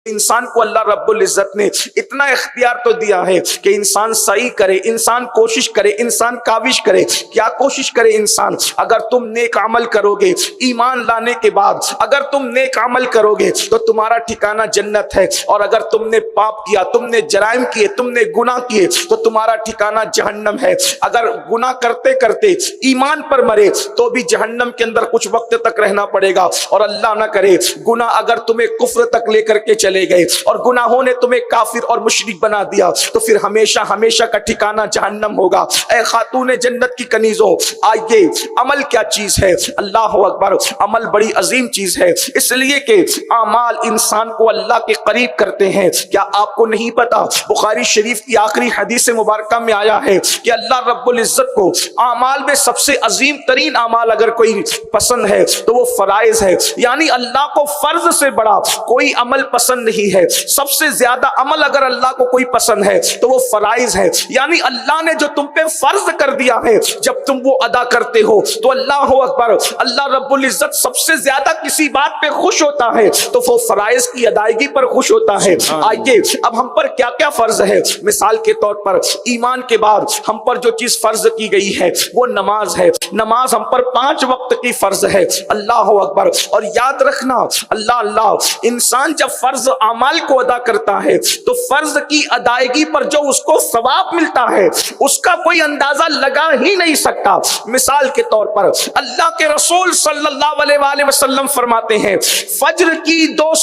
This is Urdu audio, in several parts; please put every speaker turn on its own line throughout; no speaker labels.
انسان کو اللہ رب العزت نے اتنا اختیار تو دیا ہے کہ انسان صحیح کرے، انسان کوشش کرے، انسان کاوش کرے۔ کیا کوشش کرے انسان؟ اگر تم نیک عمل کرو گے ایمان لانے کے بعد، اگر تم نیک عمل کرو گے تو تمہارا ٹھکانہ جنت ہے، اور اگر تم نے پاپ کیا، تم نے جرائم کیے، تم نے گناہ کیے تو تمہارا ٹھکانہ جہنم ہے۔ اگر گناہ کرتے کرتے ایمان پر مرے تو بھی جہنم کے اندر کچھ وقت تک رہنا پڑے گا، اور اللہ نہ کرے گناہ اگر تمہیں کفر تک لے کر کے چلے گئے اور گناہوں نے تمہیں کافر اور مشرک بنا دیا تو پھر ہمیشہ ہمیشہ کا ٹھکانہ جہنم ہوگا۔ اے خاتون جنت کی کنیزوں، آئیے عمل کیا چیز ہے؟ اللہ اکبر، عمل بڑی عظیم چیز ہے، اس لیے کہ اعمال انسان کو اللہ کے قریب کرتے ہیں۔ کیا آپ کو نہیں پتا بخاری شریف کی آخری حدیث مبارکہ میں آیا ہے کہ اللہ رب العزت کو اعمال میں سب سے عظیم ترین اعمال اگر کوئی پسند ہے تو وہ فرائض ہے، یعنی اللہ کو فرض سے بڑا کوئی عمل پسند نہیں ہے۔ سب سے زیادہ عمل اگر اللہ کو کوئی پسند ہے تو وہ فرائض ہے، یعنی اللہ نے جو تم پہ فرض کر دیا ہے جب تم وہ ادا کرتے ہو تو اللہ اکبر، اللہ رب العزت سب سے زیادہ کسی بات پہ خوش ہوتا ہے تو وہ فرائض کی ادائیگی پر خوش ہوتا ہے۔ آئیے اب ہم پر کیا کیا فرض ہے؟ مثال کے طور پر ایمان کے بعد ہم پر جو چیز فرض کی گئی ہے وہ نماز ہے۔ نماز ہم پر 5 وقت کی فرض ہے۔ اللہ اکبر، اور یاد رکھنا اللہ انسان جب فرض اعمال کو ادا کرتا ہے تو فرض کی ادائیگی پر جو اس کو ثواب ملتا ہے اس کا کوئی اندازہ لگا ہی نہیں سکتا۔ مثال کے طور پر اللہ کے رسول صلی اللہ علیہ وآلہ وسلم فرماتے ہیں فجر کی 2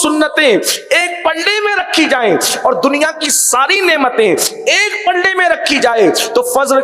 سنتیں ایک پلڑے میں رکھی جائیں اور دنیا کی ساری نعمتیں ایک پلڑے میں رکھی جائے تو فجر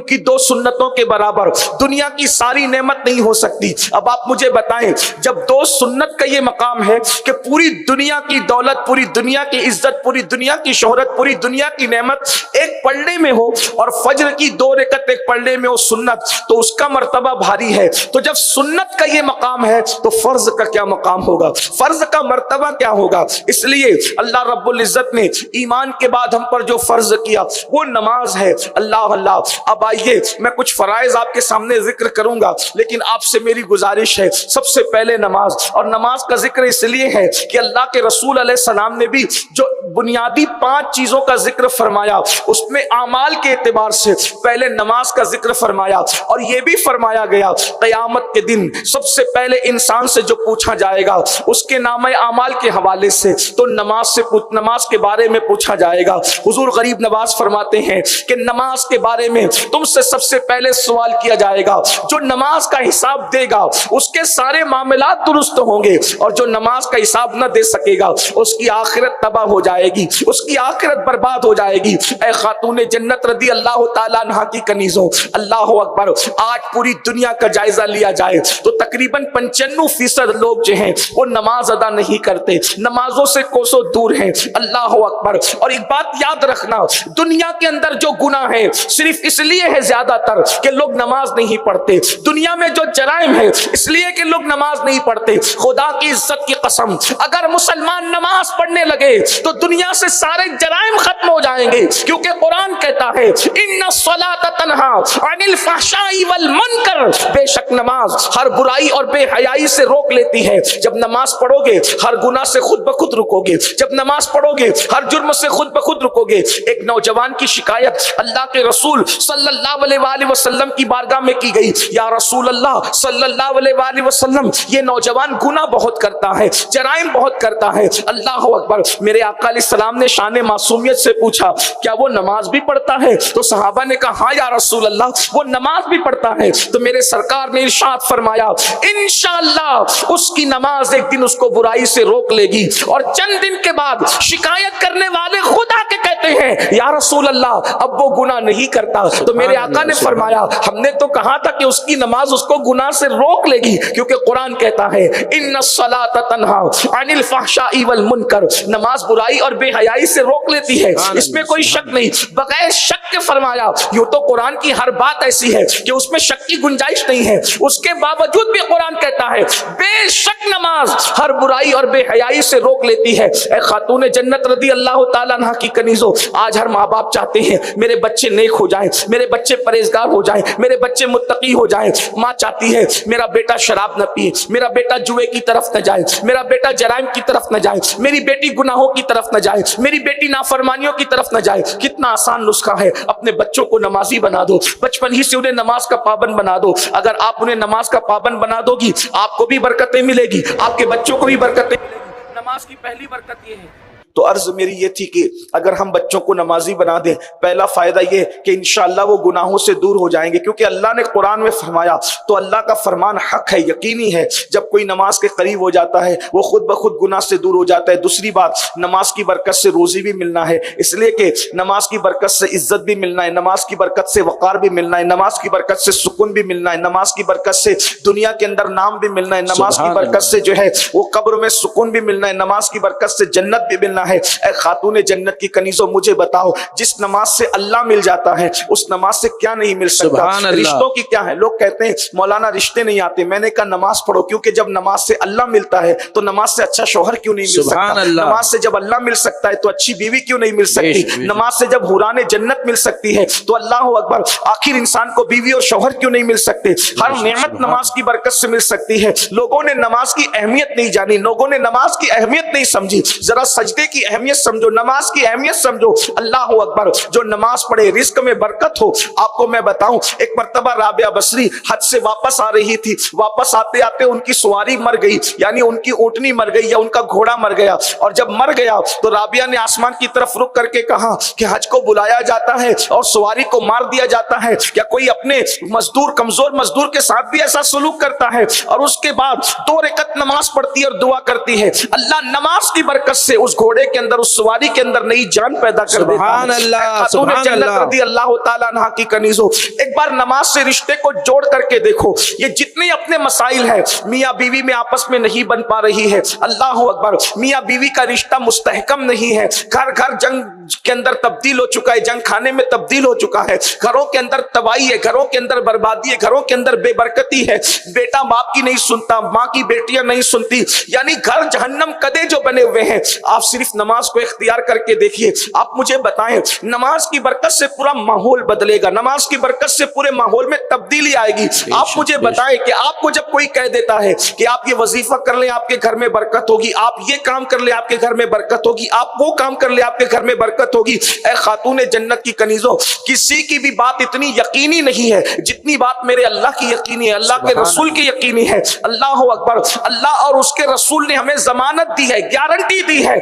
کی 2 سنتوں کے برابر دنیا کی ساری نعمت نہیں ہو سکتی۔ اب آپ مجھے بتائیں جب 2 سنت کا یہ مقام ہے کہ پوری دنیا کی دولت، پوری دنیا کی عزت، پوری دنیا کی شہرت، پوری دنیا کی نعمت ایک پلڑے میں ہو اور فجر کی 2 رکعت ایک پلڑے میں ہو سنت، تو اس کا مرتبہ بھاری ہے۔ تو جب سنت کا یہ مقام ہے تو فرض کا کیا مقام ہوگا، فرض کا مرتبہ کیا ہوگا؟ اس لیے اللہ رب العزت نے ایمان کے بعد ہم پر جو فرض کیا وہ نماز ہے۔ اللہ اب آئیے میں کچھ فرائض آپ کے سامنے ذکر کروں گا، لیکن آپ سے میری گزارش ہے سب سے پہلے نماز، اور نماز کا ذکر اس لیے ہے کہ اللہ کے رسول علیہ السلام نے بھی جو بنیادی 5 چیزوں کا ذکر فرمایا اس میں اعمال کے اعتبار سے پہلے نماز کا ذکر فرمایا، اور یہ بھی فرمایا گیا قیامت کے دن سب سے پہلے انسان سے جو پوچھا جائے گا اس کے نامہ اعمال کے حوالے سے تو نماز کے بارے میں پوچھا جائے گا۔ حضور غریب نواز فرماتے ہیں کہ نماز کے بارے میں تم سے سب سے پہلے سوال کیا جائے گا، جو نماز کا حساب دے گا اس کے سارے معاملات درست ہوں گے، اور جو نماز کا حساب نہ دے سکے گا اس کی آخرت تباہ ہو جائے گی، اس کی آخرت برباد ہو جائے گی۔ اے خاتون جنت رضی اللہ تعالیٰ عنہا کی کنیزوں، اللہ اکبر، آج پوری دنیا کا جائزہ لیا جائے تو تقریباً 95% لوگ جو ہیں وہ نماز ادا نہیں کرتے، نمازوں سے کوسوں دور ہیں۔ اللہ اکبر، اور ایک بات یاد رکھنا، دنیا کے اندر جو گناہ ہے صرف اس لیے ہے زیادہ تر کہ لوگ نماز نہیں پڑھتے، دنیا میں جو جرائم ہے اس لیے کہ لوگ نماز نہیں پڑھتے۔ خدا کی عزت کی قسم، اگر مسلمان نماز پڑھنے لگے تو دنیا سے سارے جرائم ختم ہو جائیں گے، کیونکہ قرآن کہتا ہے ان الصلاۃ تنہی عن الفحشاء والمنکر، بے شک نماز ہر برائی اور بے حیائی سے روک لیتی ہے۔ جب نماز پڑھو گے ہر گناہ سے خود بخود رکو گے، جب نماز پڑھو گے ہر جرم سے خود بخود رکو گے۔ ایک نوجوان کی شکایت اللہ کے رسول صلی اللہ علیہ وآلہ وسلم کی بارگاہ میں کی گئی، یا رسول اللہ صلی اللہ علیہ وآلہ وسلم، یہ نوجوان گناہ بہت کرتا ہے، جرائم بہت کرتا ہے۔ اللہ اکبر، میرے آقا علیہ السلام نے شان معصومیت سے پوچھا کیا وہ نماز بھی پڑھتا ہے؟ تو صحابہ نے کہا ہاں یا رسول اللہ وہ نماز بھی پڑھتا ہے۔ تو میرے سرکار نے ارشاد فرمایا انشاءاللہ اس کی نماز ایک دن اس کو برائی سے روک لے گی، اور چند دن کے بعد شکایت کرنے والے خدا کے کہتے ہیں یا رسول اللہ اب وہ گناہ نہیں کرتا۔ تو میرے آقا نے فرمایا ہم نے تو کہا تھا کہ اس کی نماز اس کو گناہ سے روک لے گی، کیونکہ قرآن کہتا ہے ان الصلاۃ تنہی عن الفحشاء والمنکر، نماز برائی اور بے حیائی سے روک لیتی ہے، اس میں کوئی شک نہیں۔ بغیر شک کے فرمایا یوں تو قرآن کی ہر بات ایسی ہے کہ اس میں شک کی گنجائش نہیں ہے، اس کے باوجود بھی قرآن کہتا ہے بے شک نماز ہر برائی اور بے حیائی سے روک لیتی ہے۔ اے خاتون جنت رضی اللہ تعالیٰ عنہ کی کنیزوں، آج ہر ماں باپ چاہتے ہیں میرے بچے نیک ہو جائیں، میرے بچے پرہیزگار ہو جائیں، میرے بچے متقی ہو جائیں۔ ماں چاہتی ہے میرا بیٹا شراب نہ پیے، میرا بیٹا جوئے کی طرف نہ جائے، میرا بیٹا جرائم کی طرف نہ جائے، میری بیٹی گناہوں کی طرف نہ جائے، میری بیٹی نافرمانیوں کی طرف نہ جائے۔ کتنا آسان نسخہ ہے، اپنے بچوں کو نمازی بنا دو، بچپن ہی سے انہیں نماز کا پابند بنا دو۔ اگر آپ انہیں نماز کا پابند بنا دو گی، آپ کو بھی برکتیں ملے گی، آپ کے بچوں کو بھی برکتیں ملے گی۔ نماز کی پہلی برکت یہ ہے۔ تو عرض میری یہ تھی کہ اگر ہم بچوں کو نمازی بنا دیں، پہلا فائدہ یہ کہ انشاءاللہ وہ گناہوں سے دور ہو جائیں گے، کیونکہ اللہ نے قرآن میں فرمایا تو اللہ کا فرمان حق ہے، یقینی ہے، جب کوئی نماز کے قریب ہو جاتا ہے وہ خود بخود گناہ سے دور ہو جاتا ہے۔ دوسری بات، نماز کی برکت سے روزی بھی ملنا ہے، اس لیے کہ نماز کی برکت سے عزت بھی ملنا ہے، نماز کی برکت سے وقار بھی ملنا ہے، نماز کی برکت سے سکون بھی ملنا ہے، نماز کی برکت سے دنیا کے اندر نام بھی ملنا ہے، نماز کی برکت سے جو ہے وہ قبر میں سکون بھی ملنا ہے، نماز کی برکت سے جنت بھی ملنا ہے۔ اے خاتون جنت کی کنیزوں، مجھے بتاؤ جس نماز سے اللہ مل جاتا ہے اس نماز سے کیا نہیں مل سکتا؟ رشتوں کی کیا ہے؟ لوگ کہتے ہیں مولانا رشتے نہیں آتے، میں نے کہا نماز پڑھو، کیونکہ جب نماز سے اللہ ملتا ہے تو نماز سے اچھا شوہر کیوں نہیں مل سکتا؟ نماز سے جب اللہ مل سکتا ہے تو اچھی بیوی کیوں نہیں مل سکتی؟ نماز سے جب حوران جنت مل سکتی ہے تو اللہ اکبر، آخر انسان کو بیوی اور شوہر کیوں نہیں مل سکتے؟ ہر نعمت نماز کی برکت سے مل سکتی ہے۔ لوگوں نے نماز کی اہمیت نہیں جانی، لوگوں نے نماز کی اہمیت نہیں سمجھی۔ ذرا سجدے کی اہمیت سمجھو، نماز کی اہمیت سمجھو۔ اللہ اکبر، جو نماز پڑھے رزق میں برکت ہو۔ آپ کو میں بتاؤں، ایک مرتبہ رابعہ بصری حج سے واپس آ رہی تھی، واپس آتے آتے ان کی سواری مر گئی، یعنی ان کی اونٹنی مر گئی یا ان کا گھوڑا مر گیا، اور جب مر گیا تو رابعہ نے آسمان کی طرف رک کر کے کہا کہ حج کو بلایا جاتا ہے اور سواری کو مار دیا جاتا ہے، کیا کوئی اپنے مزدور، کمزور مزدور کے ساتھ بھی ایسا سلوک کرتا ہے؟ اور اس کے بعد 2 رکعت نماز پڑھتی ہے اور دعا کرتی ہے اللہ نماز کی برکت سے اس گھوڑے کے اندر، اس سواری کے اندر نئی جان پیدا کر دیتا ہے۔
سبحان اللہ،
خاتون جنت رضی اللہ تعالیٰ عنہ کی کنیزوں، ایک بار نماز سے رشتے کو جوڑ کر کے دیکھو۔ یہ جتنے اپنے مسائل ہیں، میاں بیوی میں آپس میں نہیں بن پا رہی ہے، اللہ اکبر، میاں بیوی کا رشتہ مستحکم نہیں ہے، گھر گھر جنگ کے اندر تبدیل ہو چکا ہے، جنگ کھانے میں تبدیل ہو چکا ہے، گھروں کے اندر تباہی ہے، گھروں کے اندر بربادی ہے، گھروں کے اندر بے برکتی ہے، بیٹا باپ کی نہیں سنتا، ماں کی بیٹیاں نہیں سنتی، یعنی گھر جہنم کدے جو بنے ہوئے ہیں۔ آپ صرف نماز کو اختیار کر کے دیکھیے، آپ مجھے بتائیں، نماز کی برکت سے پورا ماحول بدلے گا، نماز کی برکت سے پورے ماحول میں تبدیلی آئے گی۔ آپ مجھے بتائیں کہ آپ کو جب کوئی کہہ دیتا ہے کہ آپ یہ وظیفہ کر لیں آپ کے گھر میں برکت ہوگی، آپ یہ کام کر لیں آپ کے گھر میں برکت ہوگی، آپ وہ کام کر لیں آپ کے گھر میں برکت ہوگی، اے خاتون جنت کی کنیزوں، کسی کی بھی بات اتنی یقینی نہیں ہے جتنی بات میرے اللہ کی یقینی ہے، اللہ کے رسول کی یقینی ہے۔ اللہ اکبر، اللہ اور اس کے رسول نے ہمیں ضمانت دی ہے، گارنٹی دی ہے